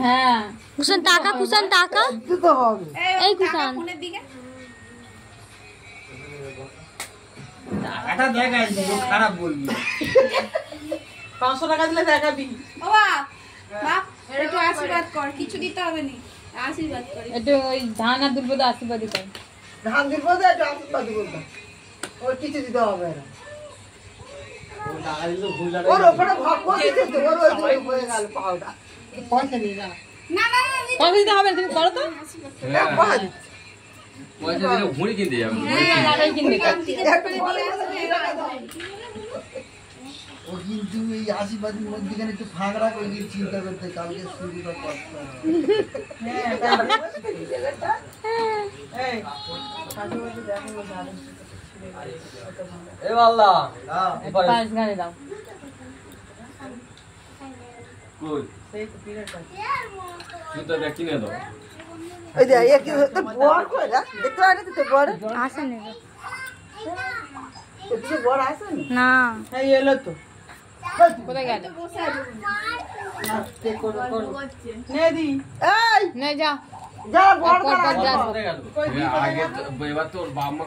হ্যাঁ কুসান টাকা তো হবে এই কুসান টাকাটা দেখাই দিও খারাপ বলবি 500 টাকা দিলে দেখাবি বাবা বাপ একটু আশীর্বাদ কর কিছু দিতে হবে না আশীর্বাদ কর একটু ওই ধান আর দুর্বদ আশীর্বাদ কর ধান দিব দে একটু আশীর্বাদ করব ওই কিছু দিতে হবে না ও টাকা দিলে ভুল লাগে ওর ওপরে ভাগ করে দিতে তো ওর ওই হয়ে গেল পাউডার পয়সা নিয়ে যা না না না পয়সা দিতে হবে তুমি করো তো পয়সা দিলে ঘুড়ি কিনতে যাবে লাড়াই কিনবে ও কিন্তু এই আশীর্বাদের মধ্যখানে একটু ফাঁক রাখ ওই চিন্তা করতে কালকে শুরুটা করতে এ আল্লাহ পাঁচ গানে দাও কই সেই তো পিরিয়ডটা জুতা দেখ কিনে দাও এই যে এই কি তো বড় কই না দেখতে পারে তো বড় আসে না কিছু বড় আছে না এই এলো তো কোথায় গেল না তে করো নে দি এই নে যা যা বড় করা আগে এবার তোর বাবা মা